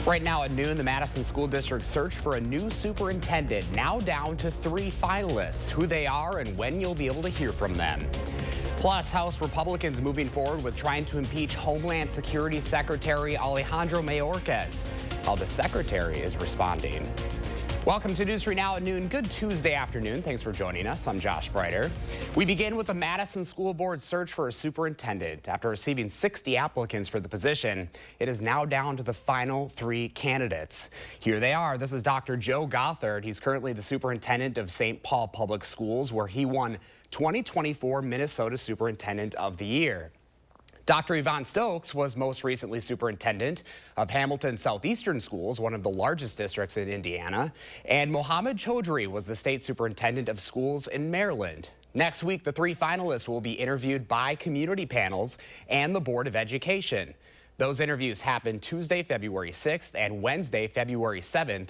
Right now at noon, the Madison School District search for a new superintendent, now down to 3 finalists. Who they are and when you'll be able to hear from them. Plus, House Republicans moving forward with trying to impeach Homeland Security Secretary Alejandro Mayorkas. How the secretary is responding. Welcome to News 3 Now at noon. Good Tuesday afternoon. Thanks for joining us. I'm Josh Breiter. We begin with the Madison School Board search for a superintendent. After receiving 60 applicants for the position, it is now down to the final 3 candidates. Here they are. This is Dr. Joe Gothard. He's currently the superintendent of St. Paul Public Schools, where he won 2024 Minnesota Superintendent of the Year. Dr. Yvonne Stokes was most recently superintendent of Hamilton Southeastern Schools, one of the largest districts in Indiana. And Mohammed Chaudhry was the state superintendent of schools in Maryland. Next week, the 3 finalists will be interviewed by community panels and the Board of Education. Those interviews happen Tuesday, February 6th and Wednesday, February 7th.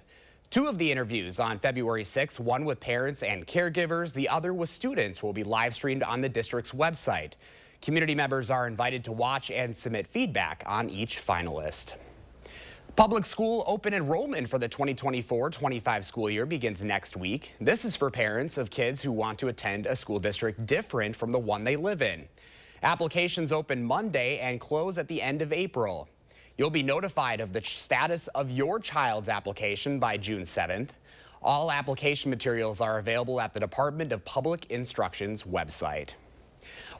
2 of the interviews on February 6th, one with parents and caregivers, the other with students, will be live streamed on the district's website. Community members are invited to watch and submit feedback on each finalist. Public school open enrollment for the 2024-25 school year begins next week. This is for parents of kids who want to attend a school district different from the one they live in. Applications open Monday and close at the end of April. You'll be notified of the status of your child's application by June 7th. All application materials are available at the Department of Public Instruction's website.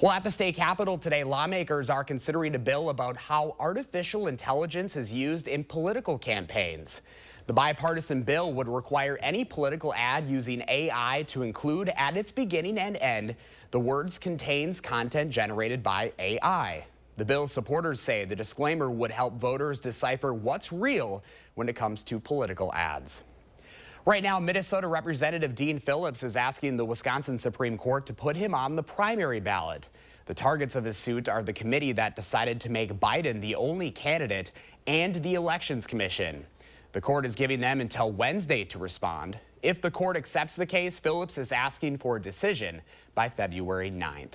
Well, at the state capitol today, lawmakers are considering a bill about how artificial intelligence is used in political campaigns. The bipartisan bill would require any political ad using AI to include at its beginning and end the words "contains content generated by AI." The bill's supporters say the disclaimer would help voters decipher what's real when it comes to political ads. Right now, Minnesota Representative Dean Phillips is asking the Wisconsin Supreme Court to put him on the primary ballot. The targets of his suit are the committee that decided to make Biden the only candidate and the Elections Commission. The court is giving them until Wednesday to respond. If the court accepts the case, Phillips is asking for a decision by February 9th.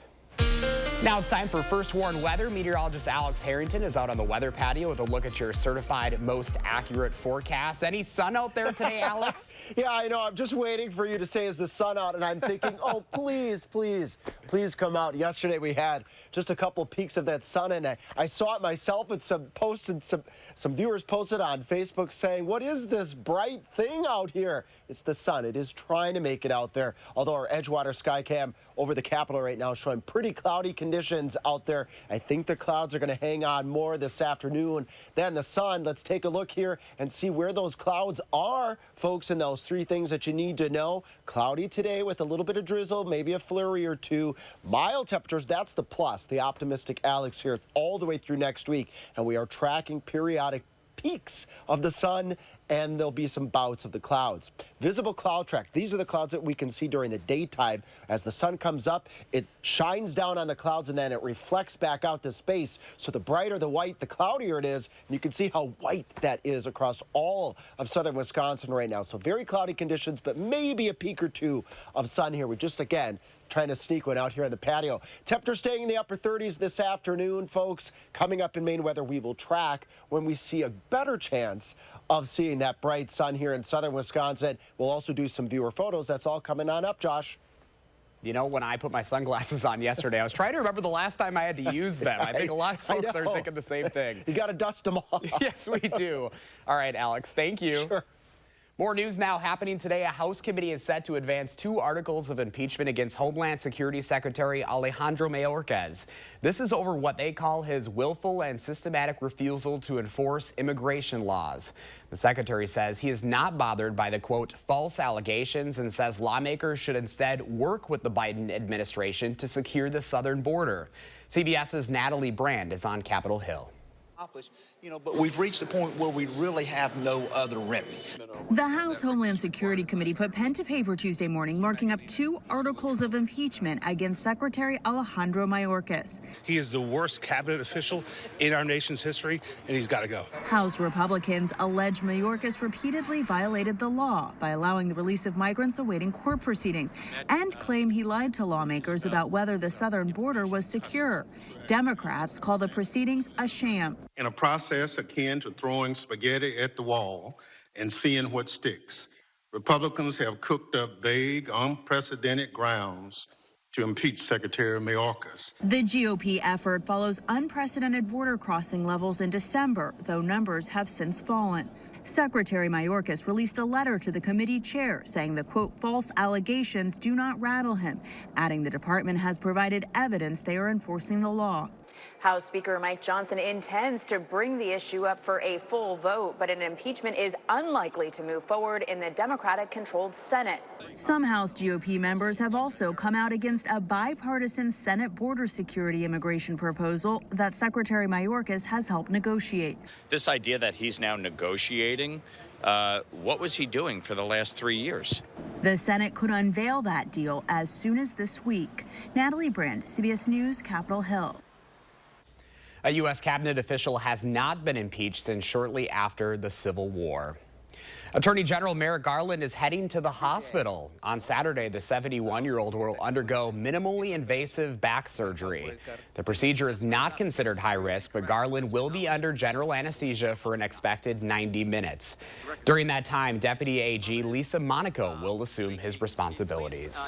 Now it's time for First Warn Weather. Meteorologist Alex Harrington is out on the weather patio with a look at your certified most accurate forecast. Any sun out there today, Alex? Yeah, I know. I'm just waiting for you to say, is the sun out? And I'm thinking, oh, please, please, please come out. Yesterday we had just a couple peeks of that sun, and I saw it myself, and some viewers posted on Facebook saying, what is this bright thing out here? It's the sun. It is trying to make it out there, although our Edgewater Skycam over the Capitol right now is showing pretty cloudy conditions out there. I think the clouds are going to hang on more this afternoon than the sun. Let's take a look here and see where those clouds are, folks, and those 3 things that you need to know. Cloudy today with a little bit of drizzle, maybe a flurry or 2. Mild temperatures, that's the plus. The optimistic Alex here all the way through next week, and we are tracking periodic peaks of the sun, and there'll be some bouts of the clouds. Visible cloud track. These are the clouds that we can see during the daytime. As the sun comes up, it shines down on the clouds and then it reflects back out to space. So the brighter the white, the cloudier it is. And you can see how white that is across all of southern Wisconsin right now. So very cloudy conditions, but maybe a peak or 2 of sun here. We're just, again, trying to sneak one out here on the patio. Temperature staying in the upper 30s this afternoon, folks. Coming up in Maine weather, we will track when we see a better chance of seeing that bright sun here in southern Wisconsin. We'll also do some viewer photos. That's all coming on up, Josh. You know, when I put my sunglasses on yesterday, I was trying to remember the last time I had to use them. I think a lot of folks are thinking the same thing. You got to dust them off. Yes, we do. All right, Alex, thank you. Sure. More news now happening today. A House committee is set to advance 2 articles of impeachment against Homeland Security Secretary Alejandro Mayorkas. This is over what they call his willful and systematic refusal to enforce immigration laws. The secretary says he is not bothered by the, quote, false allegations, and says lawmakers should instead work with the Biden administration to secure the southern border. CBS's Natalie Brand is on Capitol Hill. But we've reached a point where we really have no other remedy. The House Homeland Security Committee put pen to paper Tuesday morning, marking up 2 articles of impeachment against Secretary Alejandro Mayorkas. He is the worst cabinet official in our nation's history, and he's got to go. House Republicans allege Mayorkas repeatedly violated the law by allowing the release of migrants awaiting court proceedings, and claim he lied to lawmakers about whether the southern border was secure. Democrats call the proceedings a sham. in a process akin to throwing spaghetti at the wall and seeing what sticks. Republicans have cooked up vague, unprecedented grounds to impeach Secretary Mayorkas. The GOP effort follows unprecedented border crossing levels in December, though numbers have since fallen. Secretary Mayorkas released a letter to the committee chair saying the, quote, false allegations do not rattle him, adding the department has provided evidence they are enforcing the law. House Speaker Mike Johnson intends to bring the issue up for a full vote, but an impeachment is unlikely to move forward in the Democratic-controlled Senate. Some House GOP members have also come out against a bipartisan Senate border security immigration proposal that Secretary Mayorkas has helped negotiate. This idea that he's now negotiating, what was he doing for the last 3 years? The Senate could unveil that deal as soon as this week. Natalie Brand, CBS News, Capitol Hill. A U.S. cabinet official has not been impeached since shortly after the Civil War. Attorney General Merrick Garland is heading to the hospital. On Saturday, the 71-year-old will undergo minimally invasive back surgery. The procedure is not considered high risk, but Garland will be under general anesthesia for an expected 90 minutes. During that time, Deputy AG Lisa Monaco will assume his responsibilities.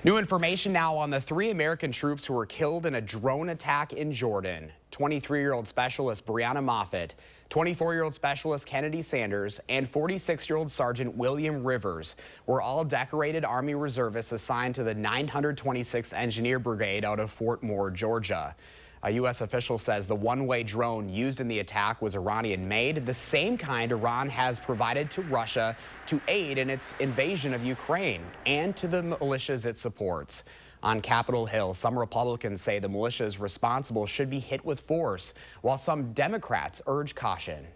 New information now on the 3 American troops who were killed in a drone attack in Jordan. 23-year-old specialist Brianna Moffitt, 24-year-old specialist Kennedy Sanders, and 46-year-old Sergeant William Rivers were all decorated Army reservists assigned to the 926th Engineer Brigade out of Fort Moore, Georgia. A U.S. official says the one-way drone used in the attack was Iranian-made, the same kind Iran has provided to Russia to aid in its invasion of Ukraine and to the militias it supports. On Capitol Hill, some Republicans say the militias responsible should be hit with force, while some Democrats urge caution.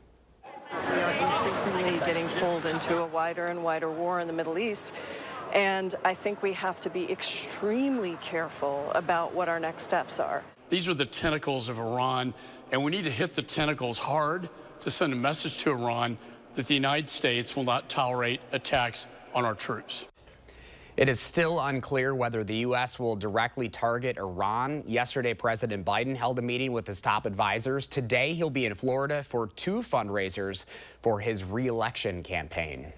We are increasingly getting pulled into a wider and wider war in the Middle East, and I think we have to be extremely careful about what our next steps are. These are the tentacles of Iran, and we need to hit the tentacles hard to send a message to Iran that the United States will not tolerate attacks on our troops. It is still unclear whether the U.S. will directly target Iran. Yesterday, President Biden held a meeting with his top advisors. Today, he'll be in Florida for 2 fundraisers for his re-election campaign.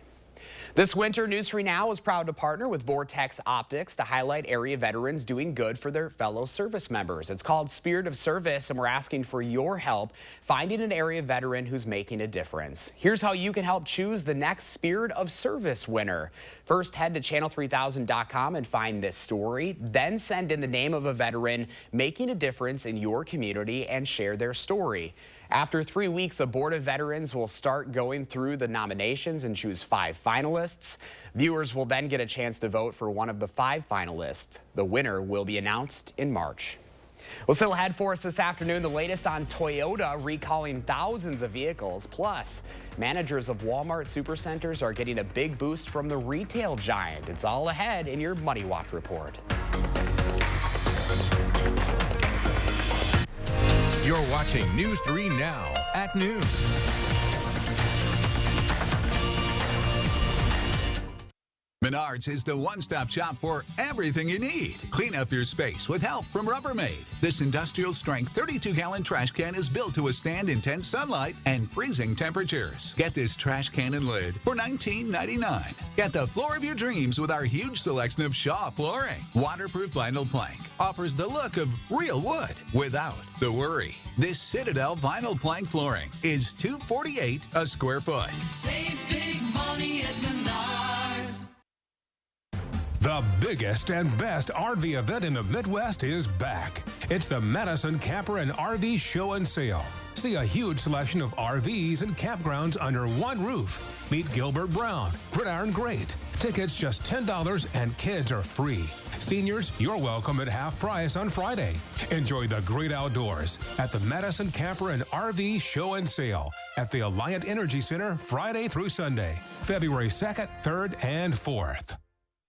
This winter, News 3 Now is proud to partner with Vortex Optics to highlight area veterans doing good for their fellow service members. It's called Spirit of Service, and we're asking for your help finding an area veteran who's making a difference. Here's how you can help choose the next Spirit of Service winner. First, head to channel3000.com and find this story. Then send in the name of a veteran making a difference in your community and share their story. After 3 weeks, a board of veterans will start going through the nominations and choose 5 finalists. Viewers will then get a chance to vote for one of the 5 finalists. The winner will be announced in March. Well, still ahead for us this afternoon, the latest on Toyota recalling thousands of vehicles. Plus, managers of Walmart supercenters are getting a big boost from the retail giant. It's all ahead in your Money Watch report. You're watching News 3 Now at noon. Menards is the one-stop shop for everything you need. Clean up your space with help from Rubbermaid. This industrial-strength 32-gallon trash can is built to withstand intense sunlight and freezing temperatures. Get this trash can and lid for $19.99. Get the floor of your dreams with our huge selection of Shaw flooring. Waterproof vinyl plank offers the look of real wood without the worry. This Citadel vinyl plank flooring is $248 a square foot. Save big money at Menards. The biggest and best RV event in the Midwest is back. It's the Madison Camper and RV Show and Sale. See a huge selection of RVs and campgrounds under one roof. Meet Gilbert Brown, Gridiron Great. Tickets just $10 and kids are free. Seniors, you're welcome at half price on Friday. Enjoy the great outdoors at the Madison Camper and RV Show and Sale at the Alliant Energy Center Friday through Sunday, February 2nd, 3rd, and 4th.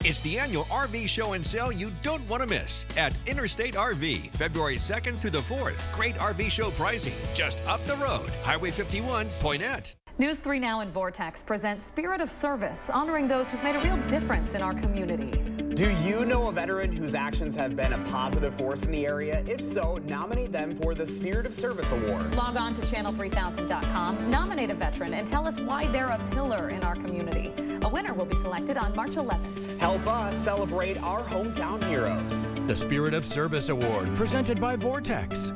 It's the annual RV show and sale you don't want to miss at Interstate RV, February 2nd through the 4th. Great RV show pricing just up the road, Highway 51, Poinet. News 3 Now and Vortex presents Spirit of Service, honoring those who've made a real difference in our community. Do you know a veteran whose actions have been a positive force in the area? If so, nominate them for the Spirit of Service Award. Log on to channel3000.com, nominate a veteran, and tell us why they're a pillar in our community. A winner will be selected on March 11th. Help us celebrate our hometown heroes. The Spirit of Service Award, presented by Vortex.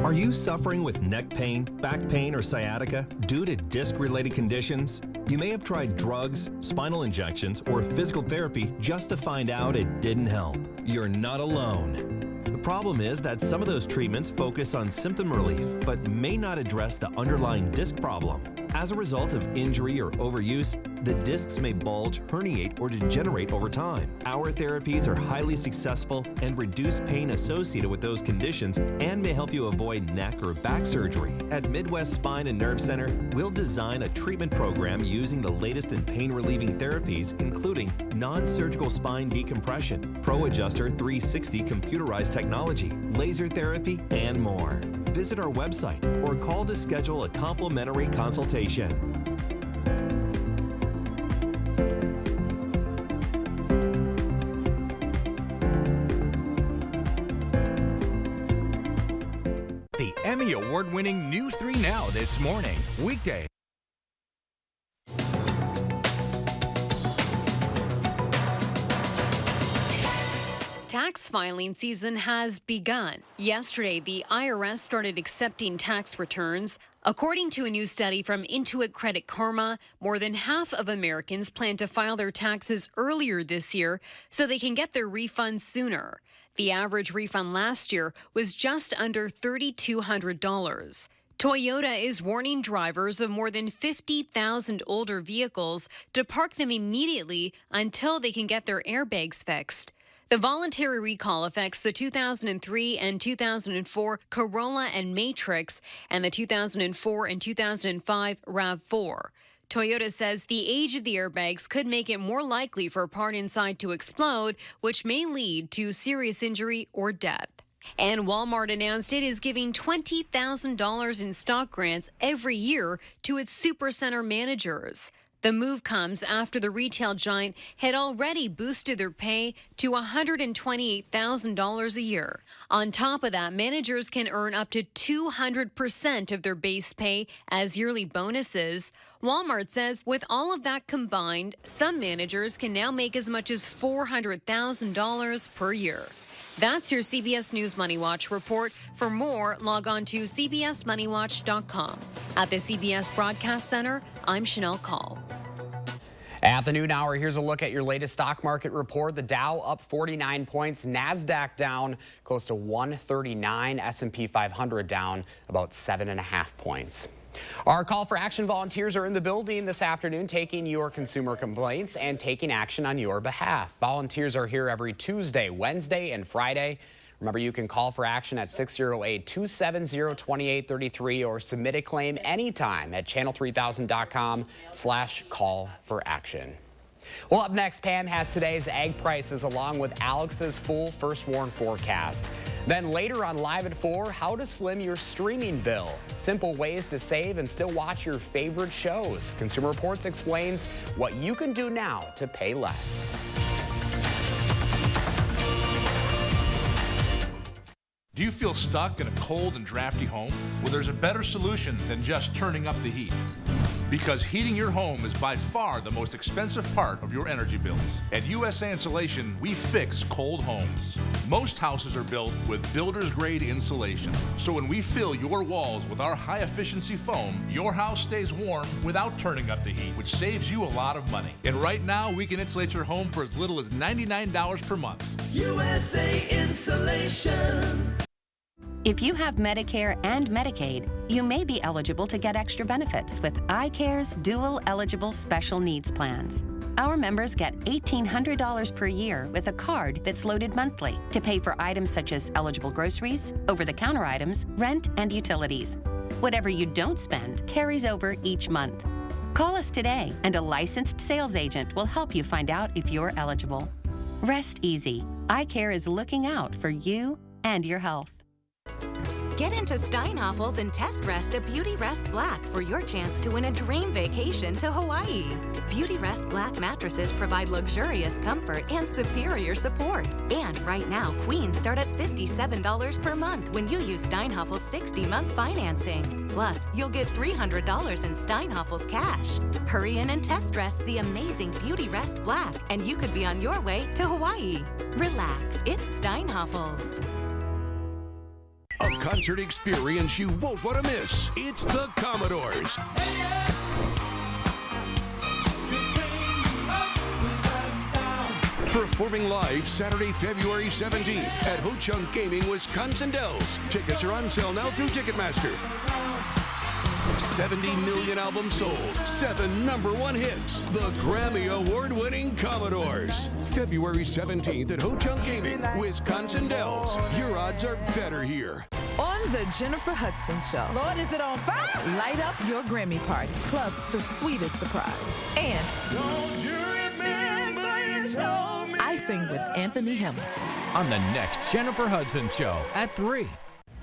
Are you suffering with neck pain, back pain, or sciatica due to disc-related conditions? You may have tried drugs, spinal injections, or physical therapy just to find out it didn't help. You're not alone. The problem is that some of those treatments focus on symptom relief, but may not address the underlying disc problem. As a result of injury or overuse, the discs may bulge, herniate, or degenerate over time. Our therapies are highly successful and reduce pain associated with those conditions and may help you avoid neck or back surgery. At Midwest Spine and Nerve Center, we'll design a treatment program using the latest in pain-relieving therapies, including non-surgical spine decompression, Pro Adjuster 360 computerized technology, laser therapy, and more. Visit our website or call to schedule a complimentary consultation. The Emmy Award-winning News 3 Now this morning, weekday. Tax filing season has begun. Yesterday, the IRS started accepting tax returns. According to a new study from Intuit Credit Karma, more than half of Americans plan to file their taxes earlier this year so they can get their refunds sooner. The average refund last year was just under $3,200. Toyota is warning drivers of more than 50,000 older vehicles to park them immediately until they can get their airbags fixed. The voluntary recall affects the 2003 and 2004 Corolla and Matrix and the 2004 and 2005 RAV4. Toyota says the age of the airbags could make it more likely for a part inside to explode, which may lead to serious injury or death. And Walmart announced it is giving $20,000 in stock grants every year to its supercenter managers. The move comes after the retail giant had already boosted their pay to $128,000 a year. On top of that, managers can earn up to 200% of their base pay as yearly bonuses. Walmart says with all of that combined, some managers can now make as much as $400,000 per year. That's your CBS News Money Watch report. For more, log on to cbsmoneywatch.com. At the CBS Broadcast Center, I'm Chanel Call. At the noon hour, here's a look at your latest stock market report. The Dow up 49 points, NASDAQ down close to 139, S&P 500 down about 7.5 points. Our call for action volunteers are in the building this afternoon, taking your consumer complaints and taking action on your behalf. Volunteers are here every Tuesday, Wednesday, and Friday. Remember, you can call for action at 608-270-2833 or submit a claim anytime at channel3000.com/call-for-action. Well, up next, Pam has today's egg prices along with Alex's full first warn forecast. Then later on Live at 4, how to slim your streaming bill. Simple ways to save and still watch your favorite shows. Consumer Reports explains what you can do now to pay less. Do you feel stuck in a cold and drafty home? Well, there's a better solution than just turning up the heat. Because heating your home is by far the most expensive part of your energy bills. At USA Insulation, we fix cold homes. Most houses are built with builder's grade insulation. So when we fill your walls with our high efficiency foam, your house stays warm without turning up the heat, which saves you a lot of money. And right now, we can insulate your home for as little as $99 per month. USA Insulation. If you have Medicare and Medicaid, you may be eligible to get extra benefits with iCare's dual eligible special needs plans. Our members get $1,800 per year with a card that's loaded monthly to pay for items such as eligible groceries, over-the-counter items, rent, and utilities. Whatever you don't spend carries over each month. Call us today, and a licensed sales agent will help you find out if you're eligible. Rest easy. iCare is looking out for you and your health. Get into Steinhafels and test rest a Beauty Rest Black for your chance to win a dream vacation to Hawaii. Beauty Rest Black mattresses provide luxurious comfort and superior support. And right now, queens start at $57 per month when you use Steinhafels 60-month financing. Plus, you'll get $300 in Steinhafels cash. Hurry in and test rest the amazing Beauty Rest Black, and you could be on your way to Hawaii. Relax, it's Steinhafels. A concert experience you won't want to miss. It's the Commodores. Performing live Saturday, February 17th at Ho Chunk Gaming, Wisconsin Dells. Tickets are on sale now through Ticketmaster. 70 million albums sold, 7 #1 hits. The Grammy Award-winning Commodores. February 17th at Ho Chunk Gaming, Wisconsin Dells. Your odds are better here. On the Jennifer Hudson Show. Lord, is it on fire? Light up your Grammy party, plus the sweetest surprise. And don't you remember you told me? I sing with Anthony Hamilton. On the next Jennifer Hudson Show at 3.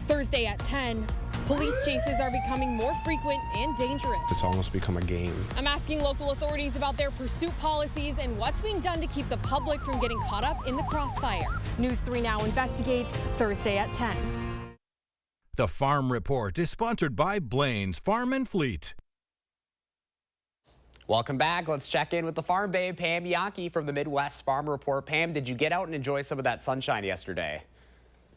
Thursday at 10, police chases are becoming more frequent and dangerous. It's almost become a game. I'm asking local authorities about their pursuit policies and what's being done to keep the public from getting caught up in the crossfire. News 3 Now investigates Thursday at 10. The Farm Report is sponsored by Blaine's Farm and Fleet. Welcome back. Let's check in with the farm babe, Pam Yankee from the Midwest Farm Report. Pam, did you get out and enjoy some of that sunshine yesterday?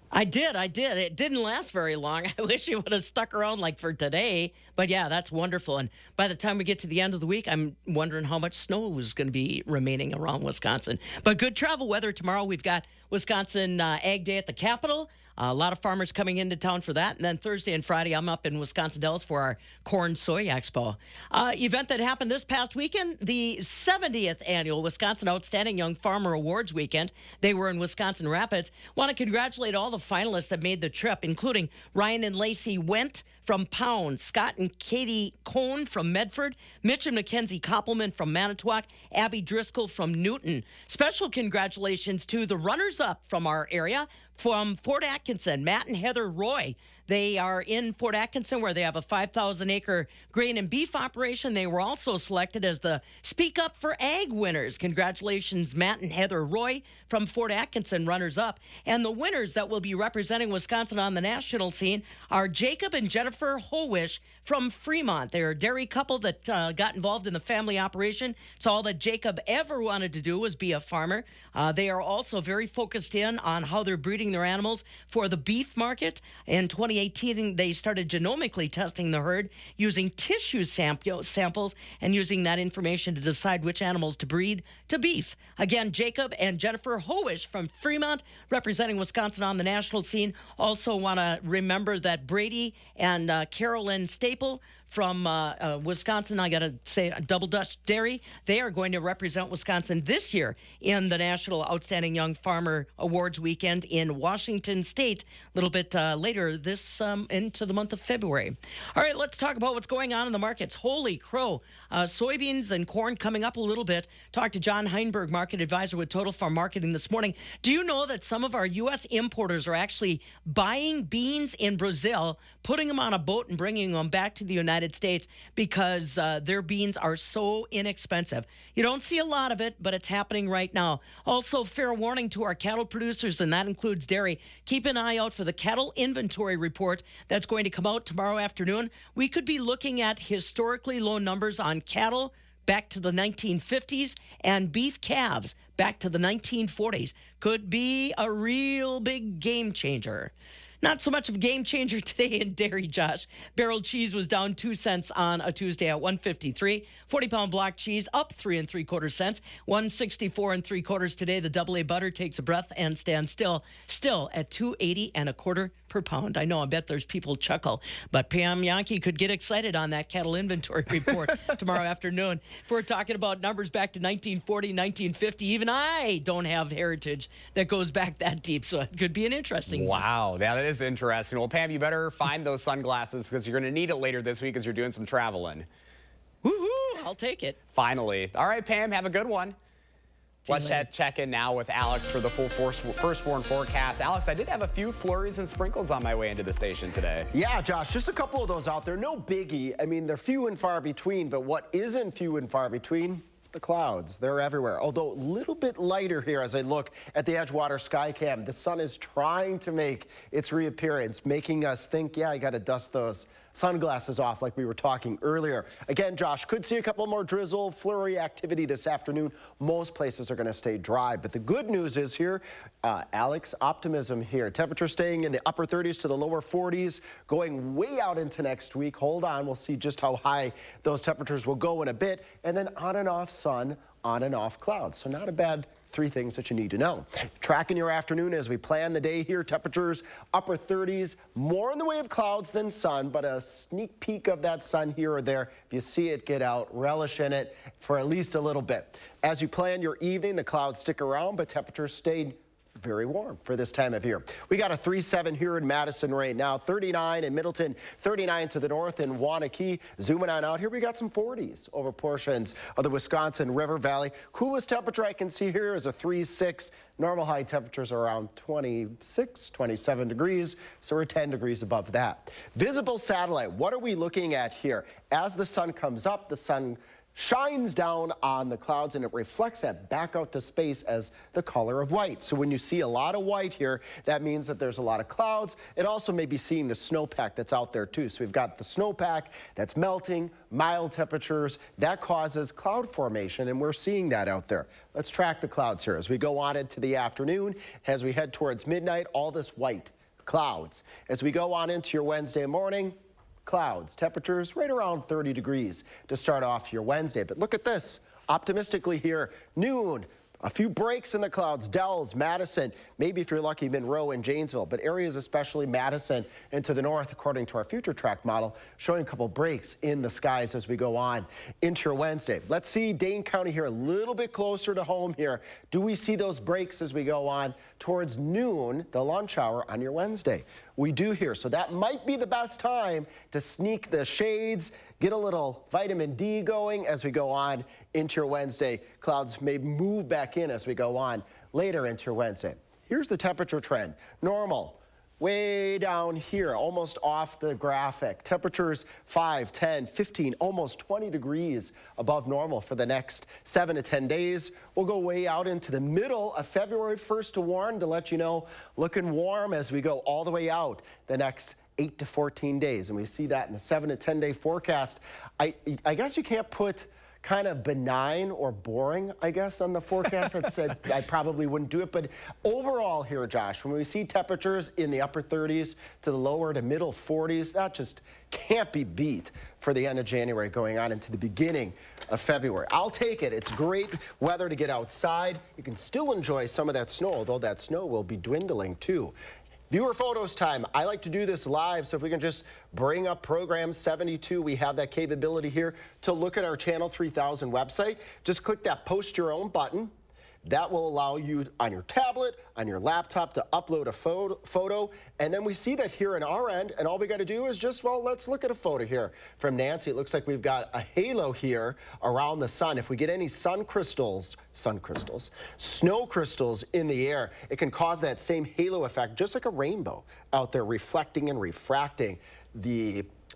I did. It didn't last very long. I wish it would have stuck around like for today. But yeah, that's wonderful. And by the time we get to the end of the week, I'm wondering how much snow is going to be remaining around Wisconsin. But good travel weather tomorrow. We've got Wisconsin Ag Day at the Capitol. A lot of farmers coming into town for that. And then Thursday and Friday, I'm up in Wisconsin Dells for our Corn Soy Expo. Event that happened this past weekend, the 70th annual Wisconsin Outstanding Young Farmer Awards weekend. They were in Wisconsin Rapids. Want to congratulate all the finalists that made the trip, including Ryan and Lacey Wendt from Pound, Scott and Katie Cohn from Medford, Mitch and Mackenzie Koppelman from Manitowoc, Abby Driscoll from Newton. Special congratulations to the runners-up from our area, from Fort Atkinson, Matt and Heather Roy. They are in Fort Atkinson, where they have a 5,000-acre grain and beef operation. They were also selected as the Speak Up for Ag winners. Congratulations, Matt and Heather Roy from Fort Atkinson, runners-up. And the winners that will be representing Wisconsin on the national scene are Jacob and Jennifer Howish from Fremont. They're a dairy couple that got involved in the family operation. It's all that Jacob ever wanted to do was be a farmer. They are also very focused in on how they're breeding their animals for the beef market. In 2018, they started genomically testing the herd using tissue samples and using that information to decide which animals to breed to beef. Again, Jacob and Jennifer Howish from Fremont, representing Wisconsin on the national scene. Also want to remember that Brady and Carolyn Staple from Wisconsin, I got to say, Double Dutch Dairy, they are going to represent Wisconsin this year in the National Outstanding Young Farmer Awards weekend in Washington State a little bit later this into the month of February. All right, let's talk about what's going on in the markets. Holy crow. Soybeans and corn coming up a little bit. Talked to John Heinberg, market advisor with Total Farm Marketing this morning. Do you know that some of our U.S. importers are actually buying beans in Brazil, putting them on a boat and bringing them back to the United States because their beans are so inexpensive? You don't see a lot of it, but it's happening right now. Also, fair warning to our cattle producers, and that includes dairy. Keep an eye out for the cattle inventory report that's going to come out tomorrow afternoon. We could be looking at historically low numbers on cattle back to the 1950s and beef calves back to the 1940s. Could be a real big game changer. Not so much of a game changer today in dairy, Josh. Barrel cheese was down 2 cents on a Tuesday at $1.53. 40-pound block cheese up 3 3/4 cents. $1.64 3/4 today. The AA butter takes a breath and stands still at $2.80 1/4 per pound. I know, I bet there's people chuckle, but Pam Yankee could get excited on that cattle inventory report tomorrow afternoon. If we're talking about numbers back to 1940, 1950, even I don't have heritage that goes back that deep, so it could be an interesting one. Wow, yeah, that is interesting. Well, Pam, you better find those sunglasses because you're going to need it later this week as you're doing some traveling. Woohoo, I'll take it. Finally. All right, Pam, have a good one. Let's check in now with Alex for the full first warn forecast. Alex, I did have a few flurries and sprinkles on my way into the station today. Yeah, Josh, just a couple of those out there. No biggie. I mean, they're few and far between, but what isn't few and far between? The clouds. They're everywhere. Although a little bit lighter here as I look at the Edgewater sky cam. The sun is trying to make its reappearance, making us think, yeah, I got to dust those sunglasses off like we were talking earlier. Again, Josh, could see a couple more drizzle, flurry activity this afternoon. Most places are going to stay dry. But the good news is here, Alex, optimism here. Temperature staying in the upper 30s to the lower 40s, going way out into next week. Hold on, we'll see just how high those temperatures will go in a bit. And then on and off sun, on and off clouds. So not a bad three things that you need to know. Tracking your afternoon as we plan the day here. Temperatures upper 30s, more in the way of clouds than sun, but a sneak peek of that sun here or there. If you see it, get out, relish in it for at least a little bit. As you plan your evening, the clouds stick around, but temperatures stayed very warm for this time of year. We got a 37 here in Madison right now, 39 in Middleton, 39 to the north in Waunakee. Zooming on out here, we got some 40s over portions of the Wisconsin River Valley. Coolest temperature I can see here is a 36. Normal high temperatures are around 26, 27 degrees, so we're 10 degrees above that. Visible satellite, what are we looking at here? As the sun comes up, the sun shines down on the clouds and it reflects that back out to space as the color of white. So when you see a lot of white here, that means that there's a lot of clouds. It also may be seeing the snowpack that's out there too. So we've got the snowpack that's melting, mild temperatures, that causes cloud formation, and we're seeing that out there. Let's track the clouds here as we go on into the afternoon. As we head towards midnight, all this white clouds. As we go on into your Wednesday morning, clouds, temperatures right around 30 degrees to start off your Wednesday. But look at this, optimistically here, noon, a few breaks in the clouds, Dells, Madison, maybe if you're lucky, Monroe and Janesville, but areas especially Madison and to the north, according to our future track model, showing a couple breaks in the skies as we go on into your Wednesday. Let's see Dane County here a little bit closer to home here. Do we see those breaks as we go on towards noon, the lunch hour on your Wednesday? We do here, so that might be the best time to sneak the shades, get a little vitamin D going as we go on into your Wednesday. Clouds may move back in as we go on later into your Wednesday. Here's the temperature trend. Normal, way down here, almost off the graphic. Temperatures 5, 10, 15, almost 20 degrees above normal for the next 7 to 10 days. We'll go way out into the middle of February. First to warn to let you know, looking warm as we go all the way out the next 8 to 14 days. And we see that in the 7 to 10 day forecast. I guess you can't put kind of benign or boring, I guess, on the forecast. That said, I probably wouldn't do it. But overall here, Josh, when we see temperatures in the upper 30s to the lower to middle 40s, that just can't be beat for the end of January going on into the beginning of February. I'll take it. It's great weather to get outside. You can still enjoy some of that snow, although that snow will be dwindling too. Viewer photos time. I like to do this live, so if we can just bring up program 72, we have that capability here to look at our Channel 3000 website. Just click that post your own button. That will allow you on your tablet, on your laptop to upload a photo. And then we see that here on our end, and all we got to do is just, well, let's look at a photo here from Nancy. It looks like we've got a halo here around the sun. If we get any snow crystals in the air, it can cause that same halo effect, just like a rainbow out there reflecting and refracting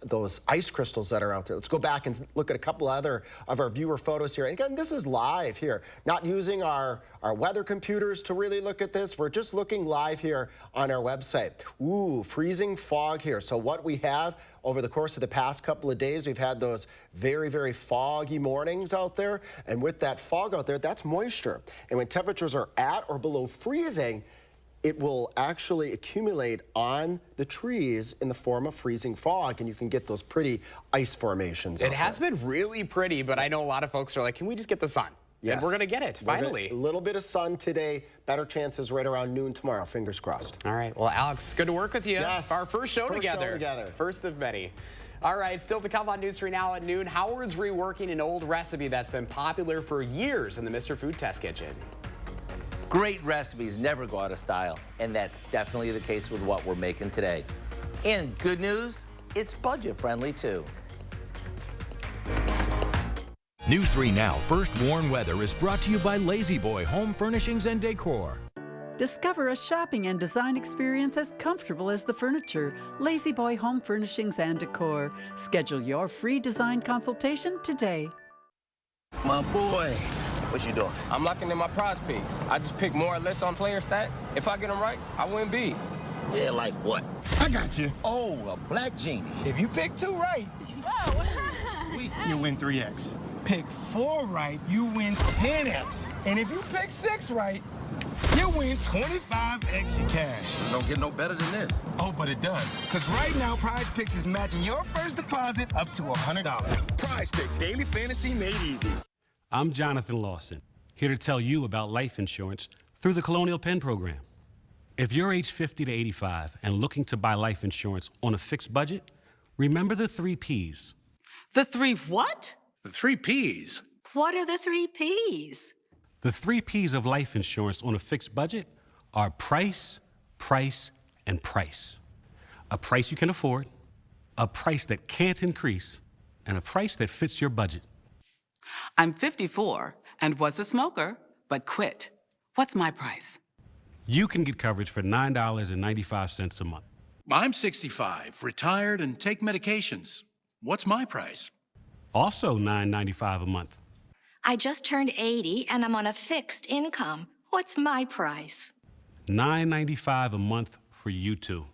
those ice crystals that are out there. Let's go back and look at a couple other of our viewer photos here. And again, this is live here, not using our weather computers to really look at this. We're just looking live here on our website. Ooh, freezing fog here. So what we have over the course of the past couple of days, we've had those very, very foggy mornings out there. And with that fog out there, that's moisture. And when temperatures are at or below freezing, it will actually accumulate on the trees in the form of freezing fog, and you can get those pretty ice formations. It has been really pretty, but I know a lot of folks are like, can we just get the sun? Yes. And we're going to get it, finally. A little bit of sun today, better chances right around noon tomorrow, fingers crossed. All right, well, Alex, good to work with you. Yes. Our first show together. First of many. All right, still to come on News 3 Now at noon, Howard's reworking an old recipe that's been popular for years in the Mr. Food Test Kitchen. Great recipes never go out of style, and that's definitely the case with what we're making today. And good news, it's budget friendly too. News 3 Now First Warn Weather is brought to you by Lazy Boy Home Furnishings and Decor. Discover a shopping and design experience as comfortable as the furniture. Lazy Boy Home Furnishings and Decor. Schedule your free design consultation today. My boy, what you doing? I'm locking in my prize picks. I just pick more or less on player stats. If I get them right, I win big. Yeah, like what? I got you. Oh, a black genie. If you pick 2 right, you win 3x. Pick 4 right, you win 10x. And if you pick 6 right, you win 25 extra cash. Don't get no better than this. Oh, but it does. Because right now, Prize Picks is matching your first deposit up to $100. Prize Picks, daily fantasy made easy. I'm Jonathan Lawson, here to tell you about life insurance through the Colonial Penn program. If you're age 50 to 85 and looking to buy life insurance on a fixed budget, remember the 3 Ps. The 3 what? The 3 Ps. What are the 3 Ps? The 3 Ps of life insurance on a fixed budget are price, price, and price. A price you can afford, a price that can't increase, and a price that fits your budget. I'm 54 and was a smoker, but quit. What's my price? You can get coverage for $9.95 a month. I'm 65, retired, and take medications. What's my price? Also $9.95 a month. I just turned 80 and I'm on a fixed income. What's my price? $9.95 a month for you too.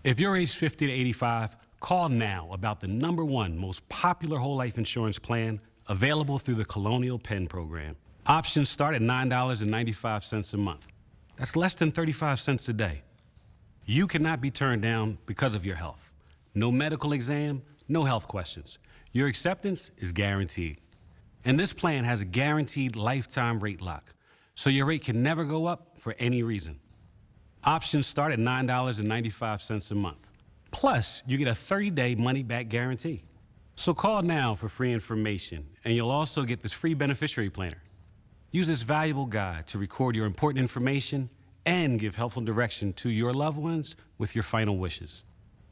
If you're age 50 to 85, call now about the #1 most popular whole life insurance plan available through the Colonial Penn program. Options start at $9.95 a month. That's less than 35 cents a day. You cannot be turned down because of your health. No medical exam, no health questions. Your acceptance is guaranteed. And this plan has a guaranteed lifetime rate lock, so your rate can never go up for any reason. Options start at $9.95 a month. Plus, you get a 30-day money-back guarantee. So call now for free information, and you'll also get this free beneficiary planner. Use this valuable guide to record your important information and give helpful direction to your loved ones with your final wishes.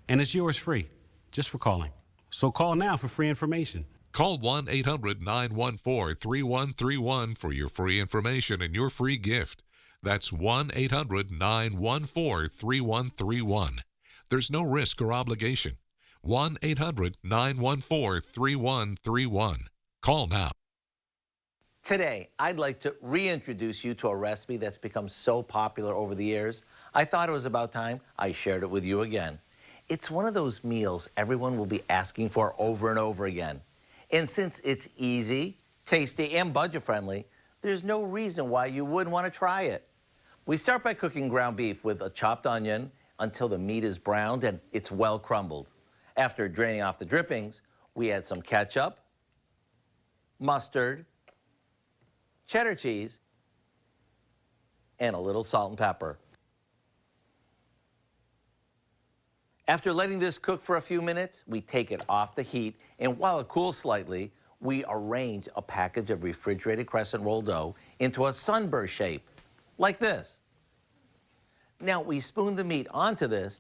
And it's yours free, just for calling. So call now for free information. Call 1-800-914-3131 for your free information and your free gift. That's 1-800-914-3131. There's no risk or obligation. 1-800-914-3131. Call now. Today, I'd like to reintroduce you to a recipe that's become so popular over the years. I thought it was about time I shared it with you again. It's one of those meals everyone will be asking for over and over again. And since it's easy, tasty, and budget-friendly, there's no reason why you wouldn't want to try it. We start by cooking ground beef with a chopped onion until the meat is browned and it's well crumbled. After draining off the drippings, we add some ketchup, mustard, cheddar cheese, and a little salt and pepper. After letting this cook for a few minutes, we take it off the heat, and while it cools slightly, we arrange a package of refrigerated crescent roll dough into a sunburst shape, like this. Now, we spoon the meat onto this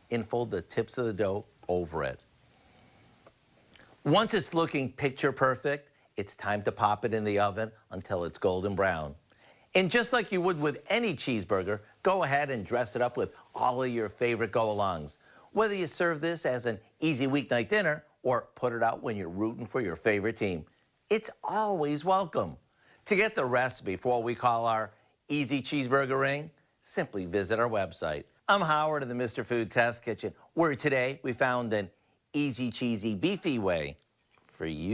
and fold the tips of the dough over it. Once it's looking picture perfect, it's time to pop it in the oven until it's golden brown. And just like you would with any cheeseburger, go ahead and dress it up with all of your favorite go-alongs. Whether you serve this as an easy weeknight dinner or put it out when you're rooting for your favorite team, it's always welcome. To get the recipe for what we call our Easy Cheeseburger Ring, simply visit our website. I'm Howard of the Mr. Food Test Kitchen, where today we found an easy, cheesy, beefy way for you.